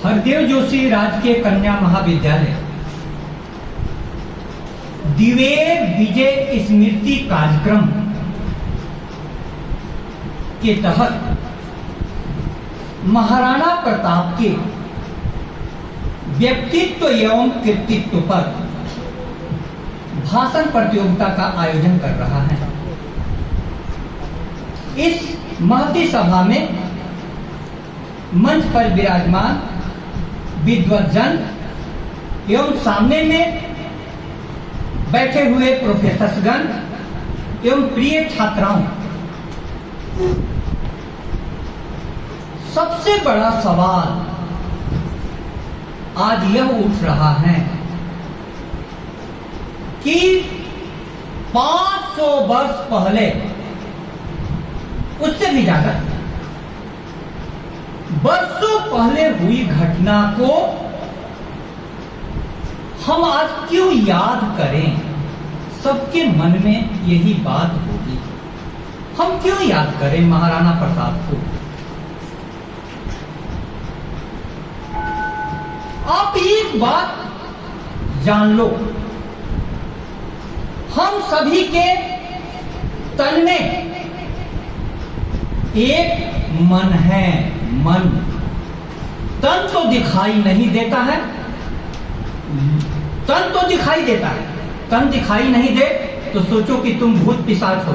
हरदेव जोशी राजकीय कन्या महाविद्यालय दिवेर विजय स्मृति कार्यक्रम के तहत महाराणा प्रताप के व्यक्तित्व एवं कृतित्व पर भाषण प्रतियोगिता का आयोजन कर रहा है। इस महती सभा में मंच पर विराजमान विद्वज्जन एवं सामने में बैठे हुए प्रोफेसरगण एवं प्रिय छात्राओं, सबसे बड़ा सवाल आज यह उठ रहा है कि 500 वर्ष पहले, उससे भी ज्यादा वर्षों पहले हुई घटना को हम आज क्यों याद करें? सबके मन में यही बात होगी, हम क्यों याद करें महाराणा प्रताप को? आप एक बात जान लो, हम सभी के तन में एक मन है। मन, तन तो दिखाई नहीं देता है, तन तो दिखाई देता है। तन दिखाई नहीं दे तो सोचो कि तुम भूत पिशाच हो।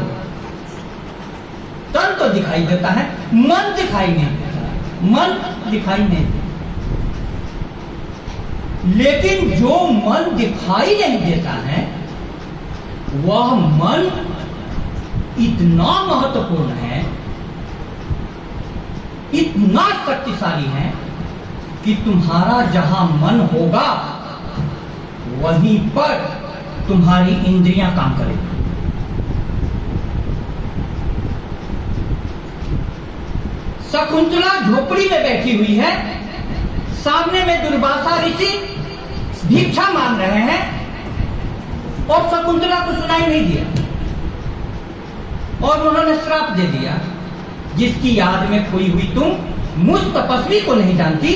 तन तो दिखाई देता है, मन दिखाई नहीं देता, मन दिखाई नहीं देता। लेकिन जो मन दिखाई नहीं देता है, वह मन इतना महत्वपूर्ण है, इतना शक्तिशाली है कि तुम्हारा जहां मन होगा वहीं पर तुम्हारी इंद्रियां काम करेंगी। शकुंतला झोपड़ी में बैठी हुई है, सामने में दुर्वासा ऋषि भिक्षा मांग रहे हैं और शकुंतला को सुनाई नहीं दिया और उन्होंने श्राप दे दिया, जिसकी याद में खोई हुई तुम मुझ तपस्वी को नहीं जानती,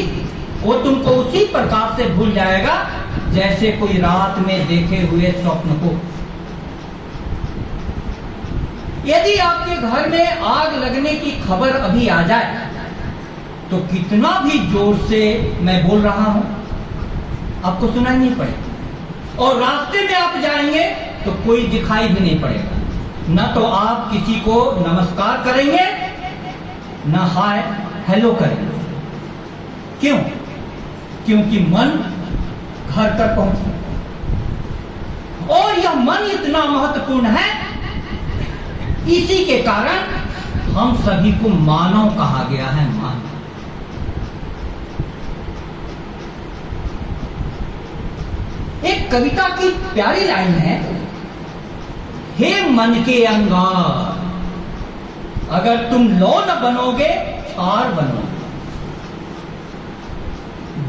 वो तुमको उसी प्रकार से भूल जाएगा जैसे कोई रात में देखे हुए स्वप्न को। यदि आपके घर में आग लगने की खबर अभी आ जाए तो कितना भी जोर से मैं बोल रहा हूं, आपको सुनाई नहीं पड़ेगा। और रास्ते में आप जाएंगे तो कोई दिखाई भी नहीं पड़ेगा, न तो आप किसी को नमस्कार करेंगे न हाय हेलो करेंगे। क्यों? क्योंकि मन घर तक पहुंचे और यह मन इतना महत्वपूर्ण है, इसी के कारण हम सभी को मानव कहा गया है। मानव, एक कविता की प्यारी लाइन है, हे मन के अंगार, अगर तुम लौ न बनोगे क्षार बनोगे,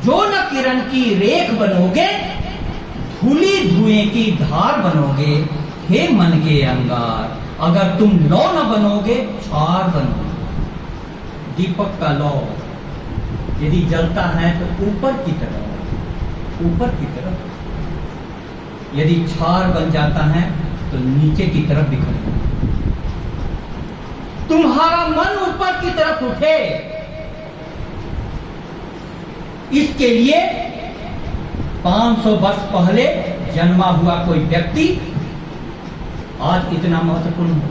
जो न किरण की रेख बनोगे धूली धुएं की धार बनोगे। हे मन के अंगार, अगर तुम लौ न बनोगे क्षार बनोगे। दीपक का लौ यदि जलता है तो ऊपर की तरफ, ऊपर की तरफ, यदि क्षार बन जाता है तो नीचे की तरफ बिखर जाता है। तुम्हारा मन ऊपर की तरफ उठे, इसके लिए 500 वर्ष पहले जन्मा हुआ कोई व्यक्ति आज इतना महत्वपूर्ण हो।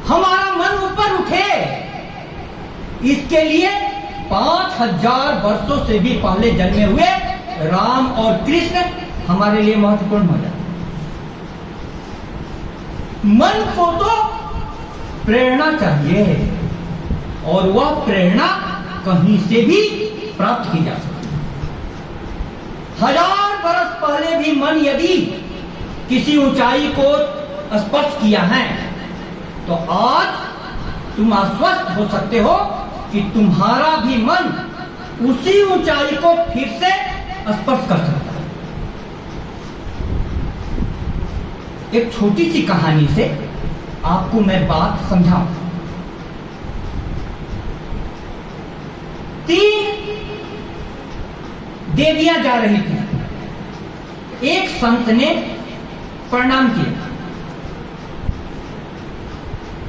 हमारा मन ऊपर उठे, इसके लिए 5000 वर्षों से भी पहले जन्मे हुए राम और कृष्ण हमारे लिए महत्वपूर्ण हो जाए। मन को तो प्रेरणा चाहिए और वह प्रेरणा कहीं से भी प्राप्त की जा सकती है। 1000 वर्ष पहले भी मन यदि किसी ऊंचाई को स्पर्श किया है तो आज तुम आश्वस्त हो सकते हो कि तुम्हारा भी मन उसी ऊंचाई को फिर से स्पर्श कर सकता है। एक छोटी सी कहानी से आपको मैं बात समझाऊं। 3 देवियां जा रही थी। एक संत ने प्रणाम किया।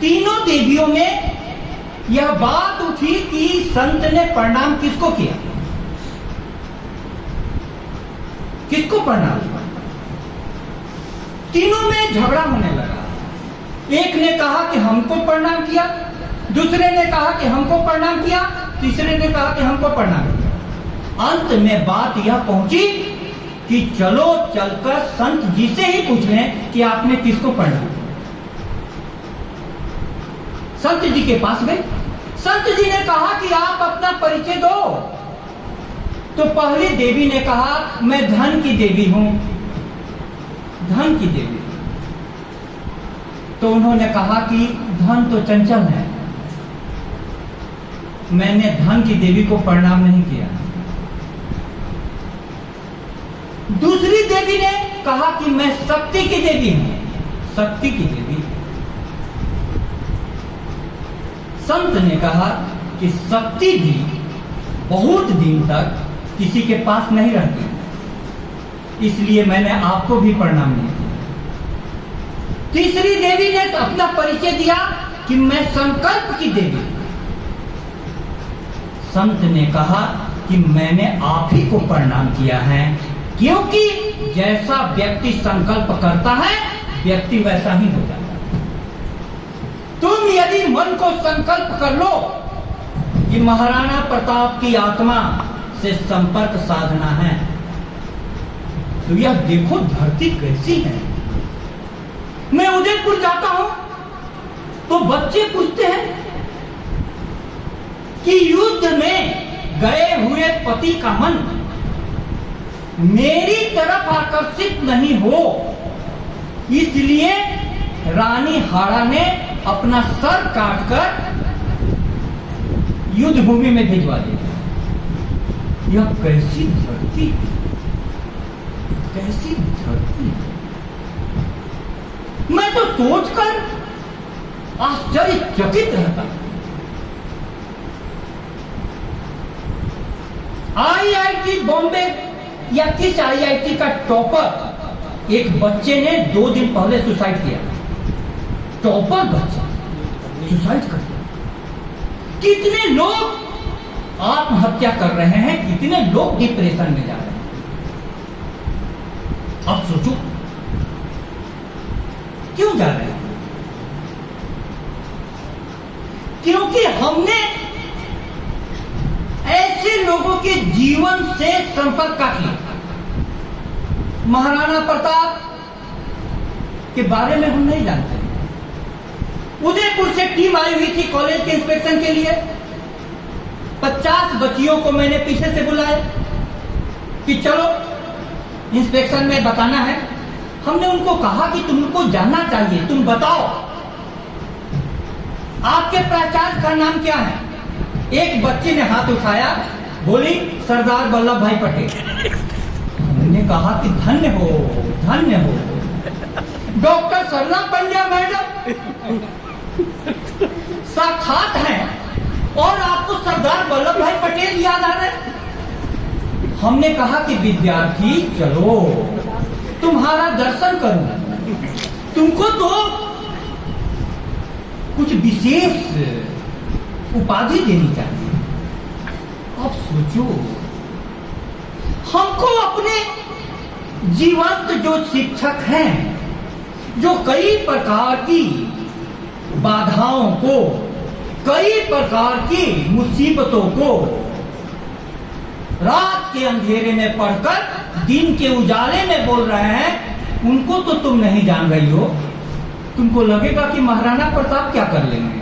तीनों देवियों में यह बात उठी कि संत ने प्रणाम किसको किया, किसको प्रणाम। तीनों में झगड़ा होने लगा। एक ने कहा कि हमको प्रणाम किया, दूसरे ने कहा कि हमको प्रणाम किया, तीसरे ने कहा कि हमको प्रणाम किया। अंत में बात यह पहुंची कि चलो चलकर संत जी से ही पूछ लें कि आपने किसको प्रणाम किया। संत जी के पास गए। संत जी ने कहा कि आप अपना परिचय दो। तो पहली देवी ने कहा, मैं धन की देवी हूं, धन की देवी। तो उन्होंने कहा कि धन तो चंचल है, मैंने धन की देवी को प्रणाम नहीं किया। दूसरी देवी ने कहा कि मैं शक्ति की देवी हूं, शक्ति की देवी। संत ने कहा कि शक्ति भी बहुत दिन तक किसी के पास नहीं रहती, इसलिए मैंने आपको भी प्रणाम नहीं किया। तीसरी देवी ने अपना परिचय दिया कि मैं संकल्प की देवी। संत ने कहा कि मैंने आप ही को प्रणाम किया है, क्योंकि जैसा व्यक्ति संकल्प करता है व्यक्ति वैसा ही हो जाता है। तुम यदि मन को संकल्प कर लो कि महाराणा प्रताप की आत्मा से संपर्क साधना है, तो यह देखो धरती कैसी है। मैं उदयपुर जाता हूं तो बच्चे पूछते हैं कि युद्ध में गए हुए पति का मन मेरी तरफ आकर्षित नहीं हो, इसलिए रानी हाड़ा ने अपना सर काटकर युद्ध भूमि में भिजवा दिया। यह कैसी धरती, कैसी धरती। मैं तो सोचकर आश्चर्यचकित रहता। आईआईटी बॉम्बे या किस आईआईटी का टॉपर एक बच्चे ने 2 दिन पहले सुसाइड किया। टॉपर बच्चा सुसाइड कर दिया। कितने लोग आत्महत्या कर रहे हैं, कितने लोग डिप्रेशन में जा रहे हैं। अब सोचो क्यों जा रहे हैं? क्योंकि हमने ऐसे लोगों के जीवन से संपर्क काट लिया। महाराणा प्रताप के बारे में हम नहीं जानते। उदयपुर से टीम आई हुई थी कॉलेज के इंस्पेक्शन के लिए। 50 बच्चियों को मैंने पीछे से बुलाया कि चलो इंस्पेक्शन में बताना है। हमने उनको कहा कि तुमको जानना चाहिए, तुम बताओ आपके प्राचार्य का नाम क्या है। एक बच्चे ने हाथ उठाया, बोली सरदार वल्लभ भाई पटेल। हमने कहा कि धन्य हो, धन्य हो। डॉक्टर सरला पंड्या मैडम साक्षात हैं और आपको सरदार वल्लभ भाई पटेल याद आ रहे। हमने कहा कि विद्यार्थी चलो तुम्हारा दर्शन करूं, तुमको तो कुछ विशेष उपाधि देनी चाहिए। अब सोचो, हमको अपने जीवंत जो शिक्षक हैं, जो कई प्रकार की बाधाओं को, कई प्रकार की मुसीबतों को रात के अंधेरे में पढ़कर दिन के उजाले में बोल रहे हैं, उनको तो तुम नहीं जान रही हो। तुमको लगेगा कि महाराणा प्रताप क्या कर लेंगे।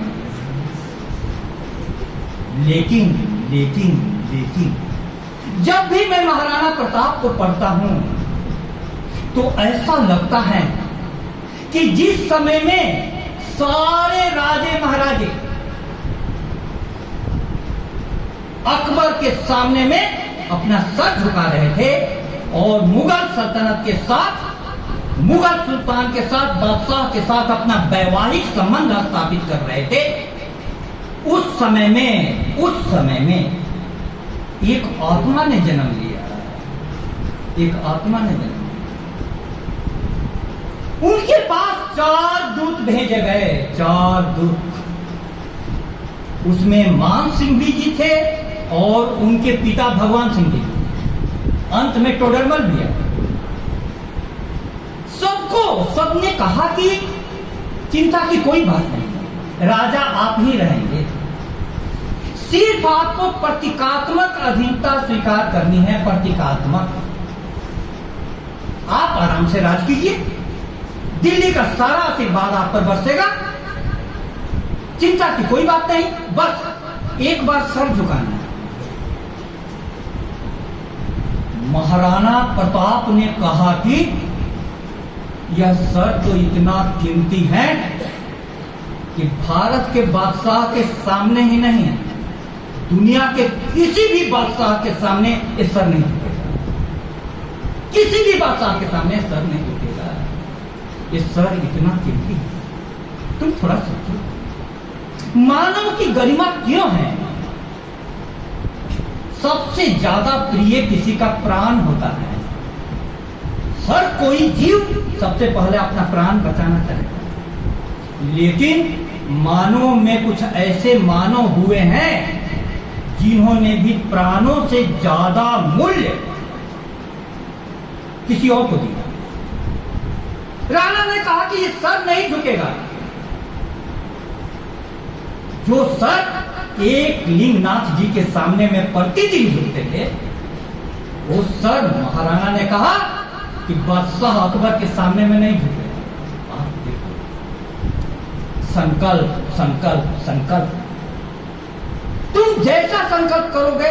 लेकिन लेकिन लेकिन जब भी मैं महाराणा प्रताप को पढ़ता हूं तो ऐसा लगता है कि जिस समय में सारे राजे महाराजे अकबर के सामने में अपना सर झुका रहे थे और मुगल सल्तनत के साथ, मुगल सुल्तान के साथ, बादशाह के साथ अपना वैवाहिक संबंध स्थापित कर रहे थे, उस समय में एक आत्मा ने जन्म लिया। एक आत्मा ने जन्म। उनके पास 4 दूत भेजे गए, 4 दूत। उसमें मान सिंह जी थे और उनके पिता भगवान सिंह जी, अंत में टोडरमल भी है। सबने कहा कि चिंता की कोई बात नहीं, राजा आप ही रहेंगे, सिर्फ आपको प्रतीकात्मक अधीनता स्वीकार करनी है। प्रतीकात्मक, आप आराम से राज कीजिए, दिल्ली का सारा आशीर्वाद आप पर बरसेगा, चिंता की कोई बात नहीं, बस एक बार सर झुकाना है। महाराणा प्रताप ने कहा कि यह सर तो इतना कीमती है कि भारत के बादशाह के सामने ही नहीं है, दुनिया के किसी भी बादशाह के सामने ये सर नहीं झुकेगा, किसी भी बादशाह के सामने सर नहीं झुकेगा। ये सर इतना कीमती है। तुम थोड़ा सोचो, मानव की गरिमा क्यों है? सबसे ज्यादा प्रिय किसी का प्राण होता है। हर कोई जीव सबसे पहले अपना प्राण बचाना चाहेगा, लेकिन मानव में कुछ ऐसे मानव हुए हैं जिन्होंने भी प्राणों से ज्यादा मूल्य किसी और को दिया। राणा ने कहा कि ये सर नहीं झुकेगा। जो सर एक लिंगनाथ जी के सामने में प्रतिदिन झुकते थे, वो सर महाराणा ने कहा कि बादशाह अकबर के सामने में नहीं झुकेगा। आप देखो, संकल्प संकल्प संकल्प, तुम जैसा संकल्प करोगे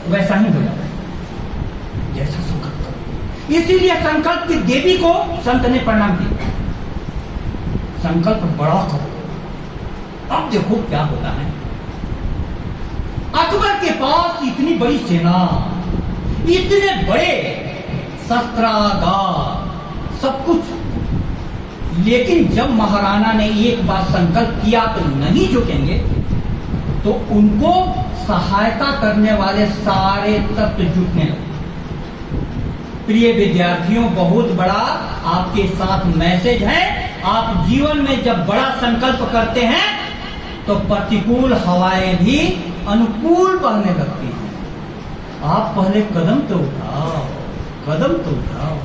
वैसा ही हो जाएगा, जैसा संकल्प करोगे। इसीलिए संकल्प की देवी को संत ने प्रणाम किया, संकल्प बड़ा करो। अब देखो क्या होता है। अकबर के पास इतनी बड़ी सेना, इतने बड़े शस्त्रागार, सब कुछ, लेकिन जब महाराणा ने एक बार संकल्प किया तो नहीं झुकेंगे, तो उनको सहायता करने वाले सारे तत्व जुटने लगे। प्रिय विद्यार्थियों, बहुत बड़ा आपके साथ मैसेज है। आप जीवन में जब बड़ा संकल्प करते हैं तो प्रतिकूल हवाएं भी अनुकूल बहने लगती हैं। आप पहले कदम तो उठाओ, कदम तो उठाओ।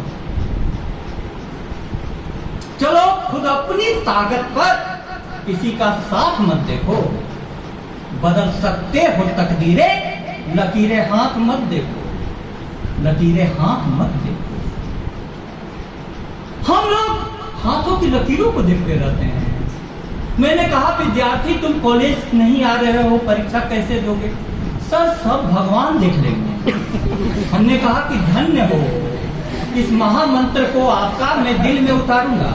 चलो, खुद अपनी ताकत पर किसी का साथ मत देखो। बदल सकते हो तकदीरें, लकीरें हाथ मत देखो, लकीरें हाथ मत देखो। हम लोग हाथों की लकीरों को देखते रहते हैं। मैंने कहा, विद्यार्थी तुम कॉलेज नहीं आ रहे हो, परीक्षा कैसे दोगे? सर, सब भगवान देख लेंगे। हमने कहा कि धन्य हो, इस महामंत्र को आपका मैं दिल में उतारूंगा।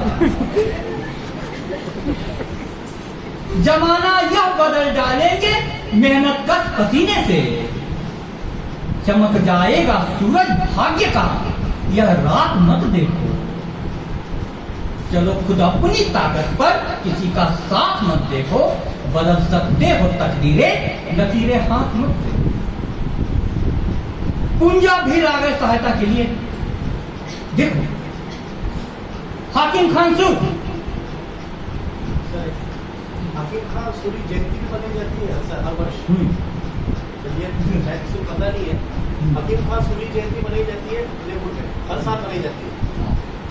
जमाना यह बदल डालेंगे मेहनत कश पसीने से, चमक जाएगा सूरज भाग्य का, यह रात मत देखो। चलो, खुद अपनी ताकत पर किसी का साथ मत देखो। बदल सकते हो तकदीरें, लकीरें हाथ मत देखो। पूंजा भी लागे सहायता के लिए। देखो, हाकिम खान सूरी जयंती भी मनाई जाती है हर वर्ष। चलिए, पता नहीं है। हाकिम खान सूरी जयंती मनाई जाती है उदयपुर में, हर साल मनाई जाती है।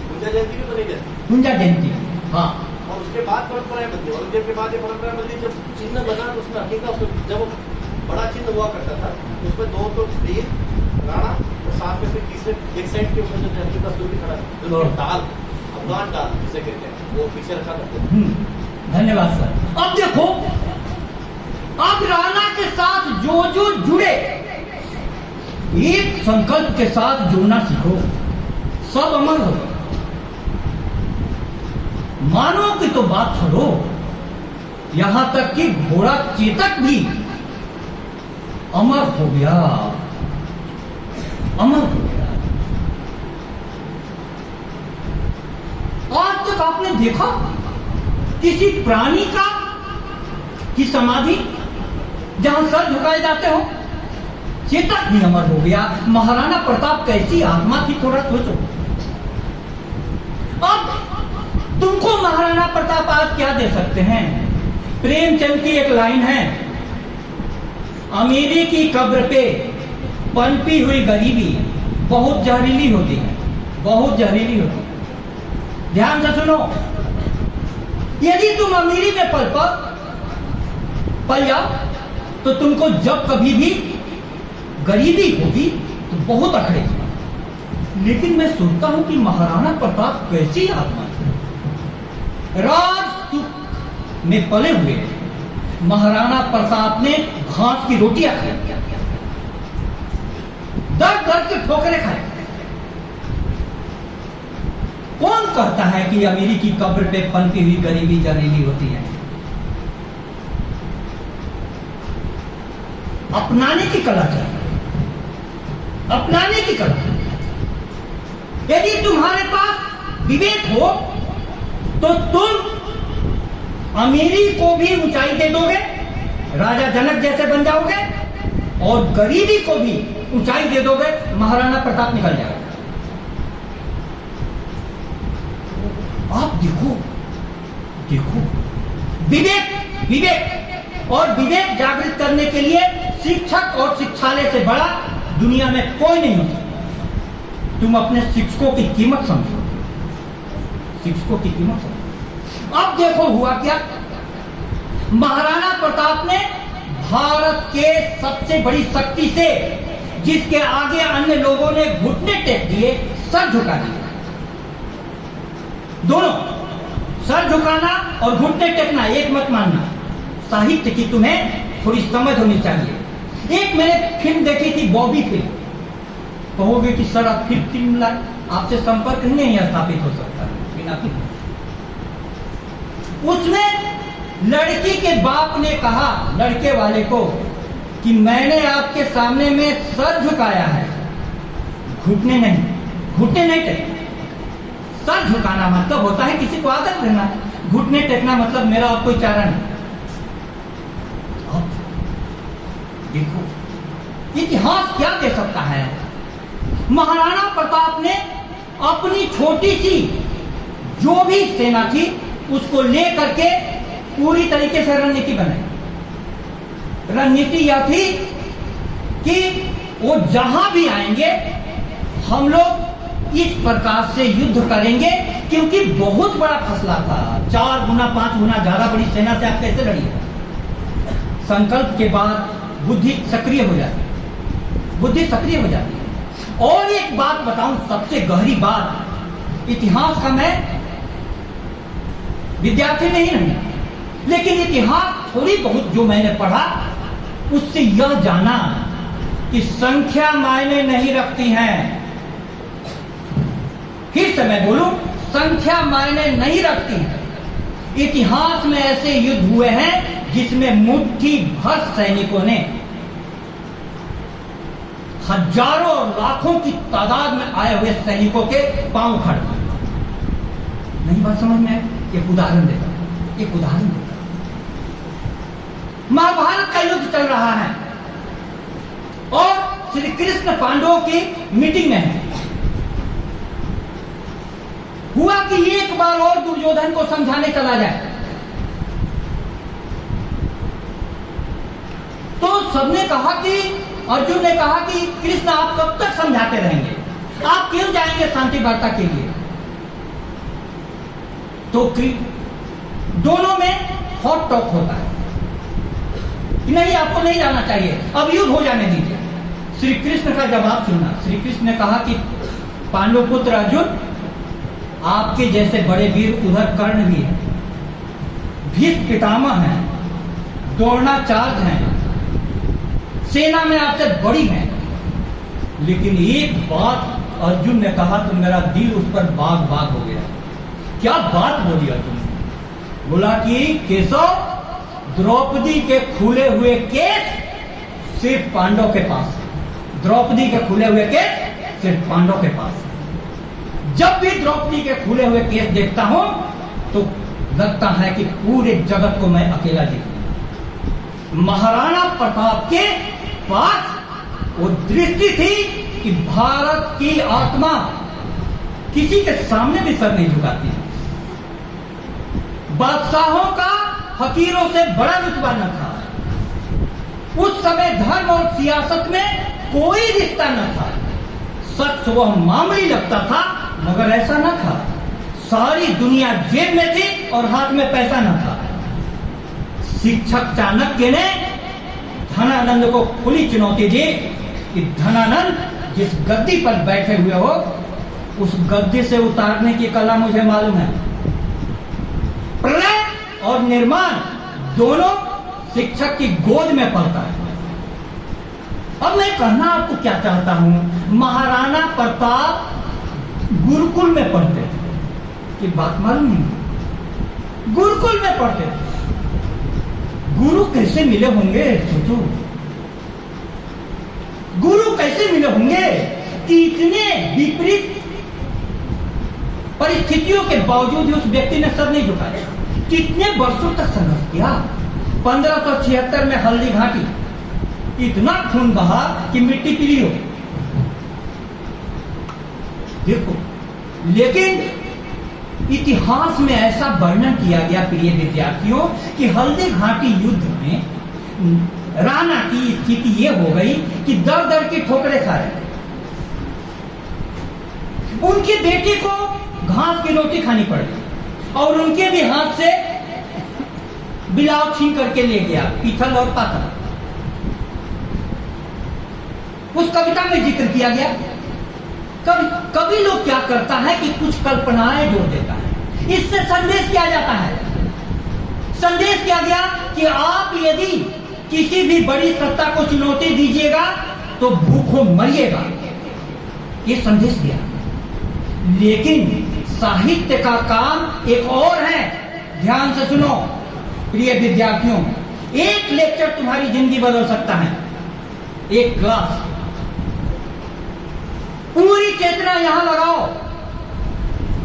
पूंजा जयंती भी मनाई जाती है। पूंजा जयंती, हाँ। और उसके बाद परंपराएं बदली, औरंगजेब के बाद ये परंपरा बदली। जब चिन्ह बना तो उसमें हकीका, जब बड़ा चिन्ह हुआ करता था, उसमें 2 तो वीर राणा और साथ में फिर तीसरे एक साइड के ऊपर जो हकीका सूरी खड़ा है, जो डाल, अफगान डाल जिसे कहते हैं, वो पीछे रखा करते हैं। धन्यवाद सर। अब देखो, अब राणा के साथ जो जो जुड़े, एक संकल्प के साथ जुड़ना सीखो, सब अमर हो। मानव की तो बात छोड़ो, यहां तक कि घोड़ा चेतक भी अमर हो गया, अमर हो गया। आज तक आपने देखा किसी प्राणी की समाधि जहां सर झुकाए जाते हो? चेतक भी अमर हो गया। महाराणा प्रताप कैसी आत्मा थी, थोड़ा सोचो। अब तुमको महाराणा प्रताप आज क्या दे सकते हैं? प्रेमचंद की एक लाइन है, अमीरी की कब्र पे पनपी हुई गरीबी बहुत जहरीली होती है, बहुत जहरीली होती है। ध्यान से सुनो, यदि तुम अमीरी में पल जाओ तो तुमको जब कभी भी गरीबी होगी तो बहुत अखड़ेगी। लेकिन मैं सोचता हूं कि महाराणा प्रताप कैसी आत्मा थी, राज सुख में पले हुए। महाराणा प्रताप ने घास की रोटियां खाई, दर्द दर्द के ठोकरे खाए। कौन कहता है कि अमीरी की कब्र पे पनपी हुई गरीबी जहरीली होती है? अपनाने की कला चाहिए, अपनाने की कला। यदि तुम्हारे पास विवेक हो तो तुम अमीरी को भी ऊंचाई दे दोगे, राजा जनक जैसे बन जाओगे, और गरीबी को भी ऊंचाई दे दोगे, महाराणा प्रताप निकल जाएगा। आप देखो देखो, विवेक विवेक और विवेक जागृत करने के लिए शिक्षक और शिक्षालय से बड़ा दुनिया में कोई नहीं हो सकता। तुम अपने शिक्षकों की कीमत समझो, शिक्षकों की कीमत समझो। अब देखो हुआ क्या, महाराणा प्रताप ने भारत के सबसे बड़ी शक्ति से, जिसके आगे अन्य लोगों ने घुटने टेक दिए, सर झुका दिया। दोनों, सर झुकाना और घुटने टेकना एक मत मानना। साहित्य की तुम्हें थोड़ी समझ होनी चाहिए। एक मैंने फिल्म देखी थी, बॉबी फिल्म। कहोगे कि सर आप फिल्म लाए, आपसे संपर्क नहीं स्थापित हो सकता बिना फिल्म। उसमें लड़की के बाप ने कहा लड़के वाले को कि मैंने आपके सामने में सर झुकाया है, घुटने नहीं, घुटने नहीं टेकना। सर झुकाना मतलब होता है किसी को आदर देना, घुटने टेकना मतलब मेरा और कोई चारा नहीं। अब देखो इतिहास क्या दे सकता है। महाराणा प्रताप ने अपनी छोटी सी जो भी सेना थी उसको लेकर के पूरी तरीके से रणनीति बनाई। रणनीति यह थी कि वो जहां भी आएंगे हम लोग इस प्रकार से युद्ध करेंगे, क्योंकि बहुत बड़ा फसला था। 4 गुना 5 गुना ज्यादा बड़ी सेना से आप कैसे लड़िएगा? संकल्प के बाद बुद्धि सक्रिय हो जाती है, बुद्धि सक्रिय हो जाती है। और एक बात बताऊं, सबसे गहरी बात, इतिहास का मैं विद्यार्थी नहीं, लेकिन इतिहास थोड़ी बहुत जो मैंने पढ़ा उससे यह जाना कि संख्या मायने नहीं रखती है। फिर से मैं बोलूं, संख्या मायने नहीं रखती है। इतिहास में ऐसे युद्ध हुए हैं जिसमें मुट्ठी भर सैनिकों ने हजारों और लाखों की तादाद में आए हुए सैनिकों के पांव उखाड़ दिए। नहीं बात समझ में? एक उदाहरण देता हूं, एक उदाहरण देता हूं। महाभारत का युद्ध चल रहा है और श्री कृष्ण पांडवों की मीटिंग में है। हुआ कि एक बार और दुर्योधन को समझाने चला जाए तो सबने कहा कि, अर्जुन ने कहा कि कृष्ण आप कब तक समझाते रहेंगे, आप क्यों जाएंगे शांति वार्ता के लिए? तो दोनों में हॉट टॉक होता है कि नहीं आपको नहीं जाना चाहिए, अब युद्ध हो जाने दीजिए। श्री कृष्ण का जवाब सुनना। श्री कृष्ण ने कहा कि पांडव पुत्र अर्जुन, आपके जैसे बड़े वीर उधर कर्ण भी है, भीष्म पितामह है, द्रोणाचार्य हैं, सेना में आपसे बड़ी है, लेकिन एक बात अर्जुन ने कहा तो मेरा दिल उस पर बाग बाग हो गया। क्या बात बोली अर्जुन ने? बोला कि केशव, द्रौपदी के खुले हुए केस सिर्फ पांडव के पास है। द्रौपदी के खुले हुए केस सिर्फ पांडव के पास है। जब भी द्रौपदी के खुले हुए केस देखता हूं तो लगता है कि पूरे जगत को मैं अकेला देखता हूं। महाराणा प्रताप के पास वो दृष्टि थी कि भारत की आत्मा किसी के सामने भी सर नहीं झुकाती। बादशाहों का फकीरों से बड़ा रुतबा न था। उस समय धर्म और सियासत में कोई रिश्ता न था। शख्स वह मामूली लगता था, मगर ऐसा न था। सारी दुनिया जेब में थी और हाथ में पैसा न था। शिक्षक चाणक्य ने धनानंद को खुली चुनौती दी कि धनानंद, जिस गद्दी पर बैठे हुए हो उस गद्दी से उतारने की कला मुझे मालूम है। प्रलय और निर्माण दोनों शिक्षक की गोद में पलता है। अब मैं कहना आपको क्या चाहता हूं, महाराणा प्रताप गुरुकुल में पढ़ते थे। ये बात मालूम नहीं, गुरुकुल में पढ़ते थे। गुरु कैसे मिले होंगे सोचो, गुरु कैसे मिले होंगे कि इतने विपरीत परिस्थितियों के बावजूद उस व्यक्ति ने सर नहीं झुकाया। कितने वर्षों तक संघर्ष किया। 1576 में हल्दी घाटी इतना खून बहा कि मिट्टी पीली हो। देखो, लेकिन इतिहास में ऐसा वर्णन किया गया प्रिय विद्यार्थियों कि हल्दी घाटी युद्ध में राणा की स्थिति ये हो गई कि दर दर की ठोकरें खा रहे। उनकी बेटी को घास की रोटी खानी पड़ गई और उनके भी हाथ से बिलाव छीन करके ले गया पीथल और पाथल। उस कविता में जिक्र किया गया। कभी लोग क्या करता है कि कुछ कल्पनाएं जोड़ देता है। इससे संदेश क्या जाता है? संदेश क्या गया कि आप यदि किसी भी बड़ी सत्ता को चुनौती दीजिएगा तो भूखों मरिएगा, ये संदेश दिया। लेकिन साहित्य का काम एक और है। ध्यान से सुनो प्रिय विद्यार्थियों, एक लेक्चर तुम्हारी जिंदगी बदल सकता है। एक क्लास, पूरी चेतना यहां लगाओ।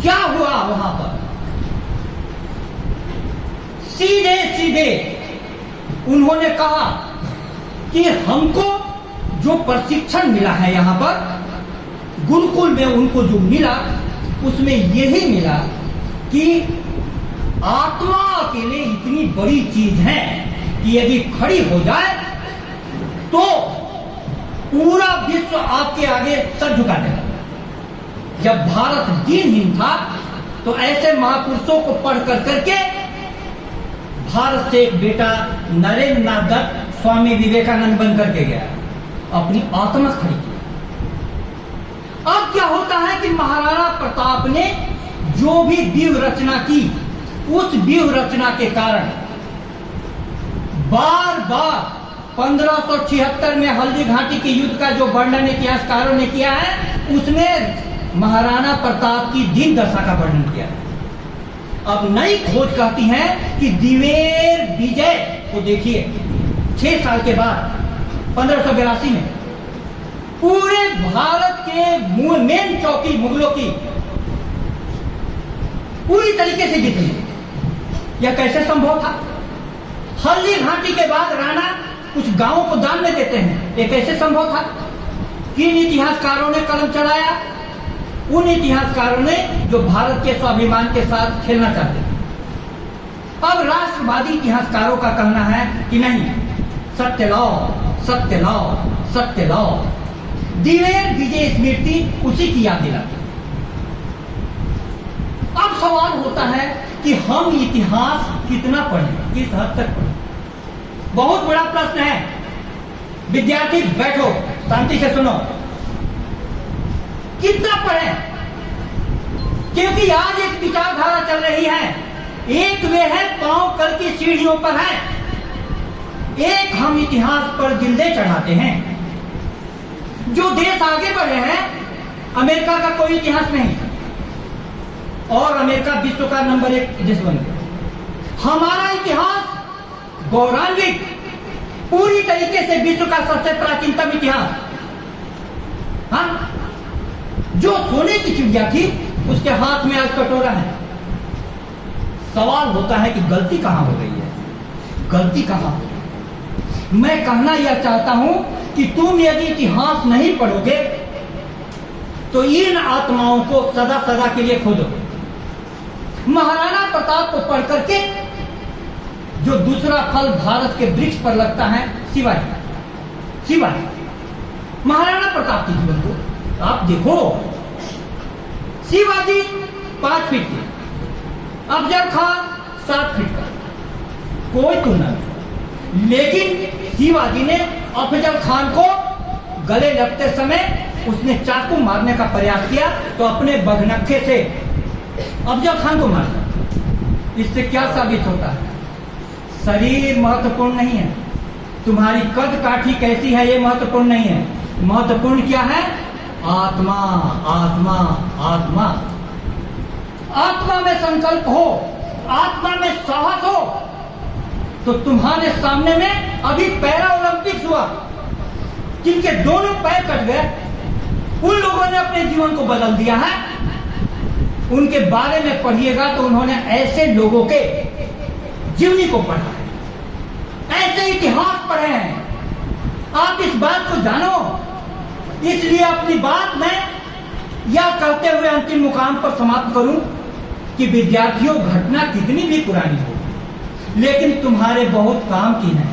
क्या हुआ वहां पर? सीधे सीधे उन्होंने कहा कि हमको जो प्रशिक्षण मिला है यहां पर गुरुकुल में, उनको जो मिला उसमें यही मिला कि आत्मा अकेले इतनी बड़ी चीज है कि यदि खड़ी हो जाए तो पूरा विश्व आपके आगे सर झुका देगा। जब भारत दीनहीन था तो ऐसे महापुरुषों को पढ़ कर करके भारत से एक बेटा नरेंद्र नाथ दत्त स्वामी विवेकानंद बन करके गया, अपनी आत्मा खड़ी की। अब क्या होता है कि महाराणा प्रताप ने जो भी व्यूह रचना की, उस व्यूह रचना के कारण बार बार 1576 में हल्दी घाटी के युद्ध का जो वर्णन इतिहासकारों ने किया है उसमें महाराणा प्रताप की दीन दशा का वर्णन किया है। अब नई खोज कहती है कि दिवेर विजय को देखिए, 6 साल के बाद 1582 में पूरे भारत के मेन चौकी मुगलों की पूरी तरीके से जीती। यह कैसे संभव था? हल्दी घाटी के बाद राणा कुछ गांवों को दान में देते हैं, यह कैसे संभव था? किन इतिहासकारों ने कलम चलाया? उन इतिहासकारों ने जो भारत के स्वाभिमान के साथ खेलना चाहते थे। अब राष्ट्रवादी इतिहासकारों का कहना है कि नहीं, सत्य लाओ, सत्य लाओ, सत्य लाओ। दिवेर विजय स्मृति उसी की याद दिलाती। अब सवाल होता है कि हम इतिहास कितना पढ़ें, किस हद तक पढ़ें? बहुत बड़ा प्रश्न है। विद्यार्थी बैठो, शांति से सुनो। कितना पढ़ें? क्योंकि आज एक विचारधारा चल रही है। एक वे है पांव कल की सीढ़ियों पर है, एक हम इतिहास पर जिल्दे चढ़ाते हैं। जो देश आगे बढ़े हैं, अमेरिका का कोई इतिहास नहीं और अमेरिका विश्व का नंबर 1 देश बन गया। हमारा इतिहास गौरवान्वित, पूरी तरीके से विश्व का सबसे प्राचीनतम इतिहास। हाँ, जो सोने की चिड़िया थी उसके हाथ में आज कटोरा है। सवाल होता है कि गलती कहां हो गई है? गलती कहां हो गई? मैं कहना यह चाहता हूं कि तुम यदि इतिहास नहीं पढ़ोगे तो इन आत्माओं को सदा सदा के लिए खो दोगे। महाराणा प्रताप को पढ़ करके जो दूसरा फल भारत के वृक्ष पर लगता है, शिवाजी। महाराणा प्रताप के जीवन को आप देखो। शिवाजी 5 फीट के, अफजल खान 7 फीट का, कोई तुलना नहीं। लेकिन शिवाजी ने अफजल खान को गले लगते समय उसने चाकू मारने का प्रयास किया तो अपने बगनखे से अफजल खान को मारता। इससे क्या साबित होता है? शरीर महत्वपूर्ण नहीं है, तुम्हारी कद काठी कैसी है ये महत्वपूर्ण नहीं है। महत्वपूर्ण क्या है? आत्मा, आत्मा, आत्मा। आत्मा में संकल्प हो, आत्मा में साहस हो। तो तुम्हारे सामने में अभी पैरा ओलंपिक्स हुआ, जिनके दोनों पैर कट गए, उन लोगों ने अपने जीवन को बदल दिया है। उनके बारे में पढ़िएगा तो उन्होंने ऐसे लोगों के जीवनी को पढ़ा है, ऐसे इतिहास पढ़े हैं। आप इस बात को जानो। इसलिए अपनी बात में यह कहते हुए अंतिम मुकाम पर समाप्त करूं कि विद्यार्थियों, घटना कितनी भी पुरानी हो लेकिन तुम्हारे बहुत काम की है,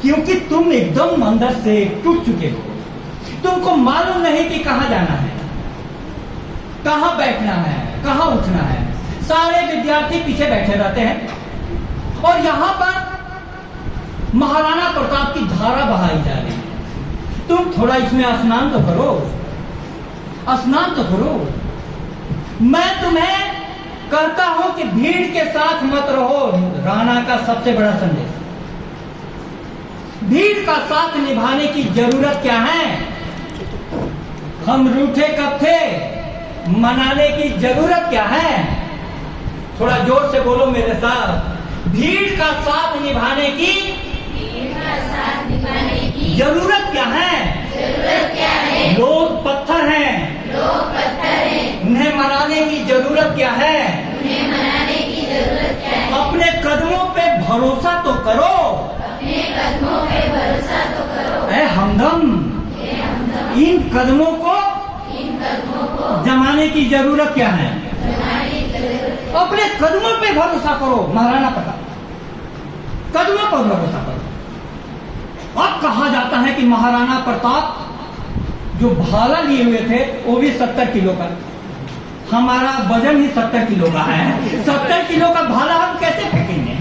क्योंकि तुम एकदम अंदर से टूट चुके हो। तुमको मालूम नहीं कि कहां जाना है, कहां बैठना है, कहां उठना है। सारे विद्यार्थी पीछे बैठे रहते हैं और यहां पर महाराणा प्रताप की धारा बहाई जा रही है। तुम थोड़ा इसमें स्नान तो करो, स्नान तो करो। मैं तुम्हें कहता हूं कि भीड़ के साथ मत रहो। राणा का सबसे बड़ा संदेश, भीड़ का साथ निभाने की जरूरत क्या है? हम रूठे कब थे, मनाने की जरूरत क्या है? थोड़ा जोर से बोलो मेरे साथ। भीड़ का साथ निभाने की जरूरत क्या है? लोग पत्थर हैं, उन्हें मनाने की जरूरत क्या है? अपने कदमों पे भरोसा तो करो। ऐ हमदम, इन कदमों को जमाने की जरूरत क्या है? अपने कदमों पे भरोसा करो। महाराणा प्रताप, कदमों पर भरोसा करो। अब कहा जाता है कि महाराणा प्रताप जो भाला लिए हुए थे वो भी 70 किलो का। हमारा वजन ही 70 किलो का है, 70 किलो का भाला हम कैसे फेंकेंगे?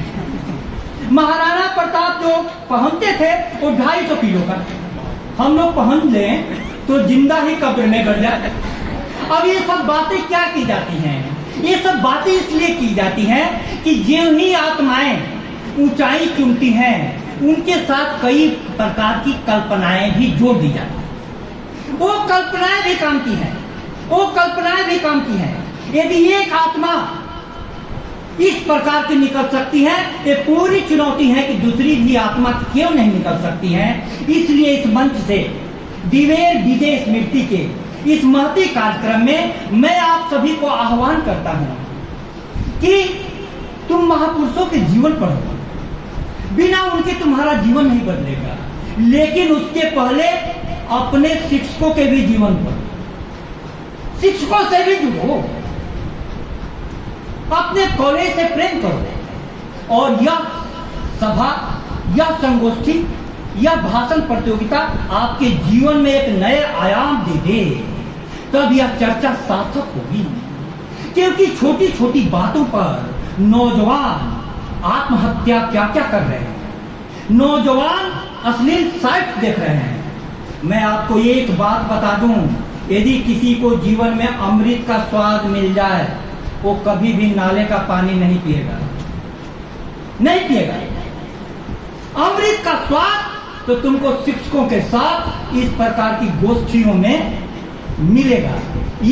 महाराणा प्रताप जो पहनते थे वो 250 किलो का। हम लोग पहन लें तो जिंदा ही कब्र में गड़ जाए। अब ये सब बातें क्या की जाती हैं? ये सब बातें इसलिए की जाती हैं कि जो ही आत्माएं ऊंचाई चुनती हैं उनके साथ कई प्रकार की कल्पनाएं भी जोड़ दी जाती हैं। वो कल्पनाएं भी काम की हैं, वो कल्पनाएं भी काम की हैं। यदि एक आत्मा इस प्रकार की निकल सकती है, ये पूरी चुनौती है कि दूसरी भी आत्मा क्यों नहीं निकल सकती है। इसलिए इस मंच से दिवेर विजय स्मृति के इस महती कार्यक्रम में मैं आप सभी को आह्वान करता हूं कि तुम महापुरुषों के जीवन पढ़ो। बिना उनके तुम्हारा जीवन नहीं बदलेगा, लेकिन उसके पहले अपने शिक्षकों के भी जीवन पढ़ो, शिक्षकों से भी जुड़ो, अपने कॉलेज से प्रेम करो। और यह सभा, यह संगोष्ठी, यह भाषण प्रतियोगिता आपके जीवन में एक नए आयाम दे दे, तब यह चर्चा सार्थक होगी। क्योंकि छोटी छोटी बातों पर नौजवान आत्महत्या क्या क्या कर रहे हैं, नौजवान अश्लील साइट देख रहे हैं। मैं आपको एक बात बता दूं, यदि किसी को जीवन में अमृत का स्वाद मिल जाए वो कभी भी नाले का पानी नहीं पिएगा, नहीं पिएगा। अमृत का स्वाद तो तुमको शिक्षकों के साथ इस प्रकार की गोष्ठियों में मिलेगा।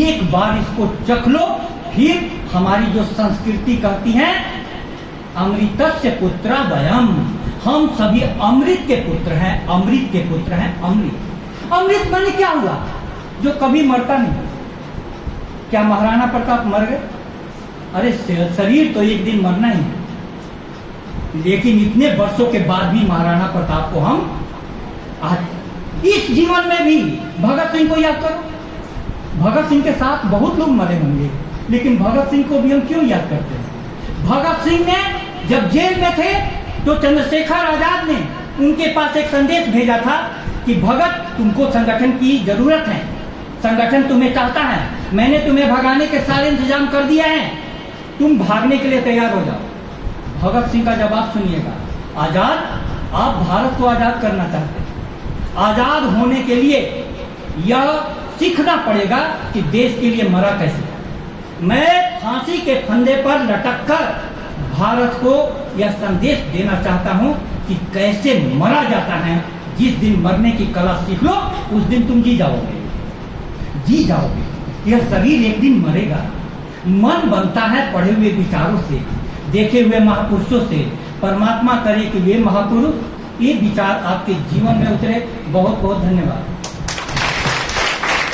एक बार इसको चख लो, फिर हमारी जो संस्कृति कहती है अमृतस्य पुत्रा वयम, हम सभी अमृत के पुत्र हैं, अमृत के पुत्र हैं। अमृत, अमृत माने क्या हुआ? जो कभी मरता नहीं। क्या महाराणा प्रताप मर गए? अरे शरीर तो एक दिन मरना ही है, लेकिन इतने वर्षों के बाद भी महाराणा प्रताप को हम आज इस जीवन में भी भगत सिंह को याद करो। भगत सिंह के साथ बहुत लोग मरे होंगे, लेकिन भगत सिंह को भी हम क्यों याद करते हैं? भगत सिंह ने जब जेल में थे तो चंद्रशेखर आजाद ने उनके पास एक संदेश भेजा था कि भगत, तुमको संगठन की जरूरत है, संगठन तुम्हें चाहता है, मैंने तुम्हें भगाने के सारे इंतजाम कर दिया है, तुम भागने के लिए तैयार हो जाओ। भगत सिंह का जवाब सुनिएगा, आजाद, आप भारत को आजाद करना चाहते हैं, आजाद होने के लिए यह सीखना पड़ेगा कि देश के लिए मरा कैसे। मैं फांसी के फंदे पर लटककर भारत को यह संदेश देना चाहता हूं कि कैसे मरा जाता है। जिस दिन मरने की कला सीख लो, उस दिन तुम जी जाओगे, जी जाओगे। यह शरीर एक दिन मरेगा। मन बनता है पढ़े हुए विचारों से, देखे हुए महापुरुषों से। परमात्मा करे कि वे महापुरुष, ये विचार आपके जीवन में उतरे। बहुत बहुत धन्यवाद।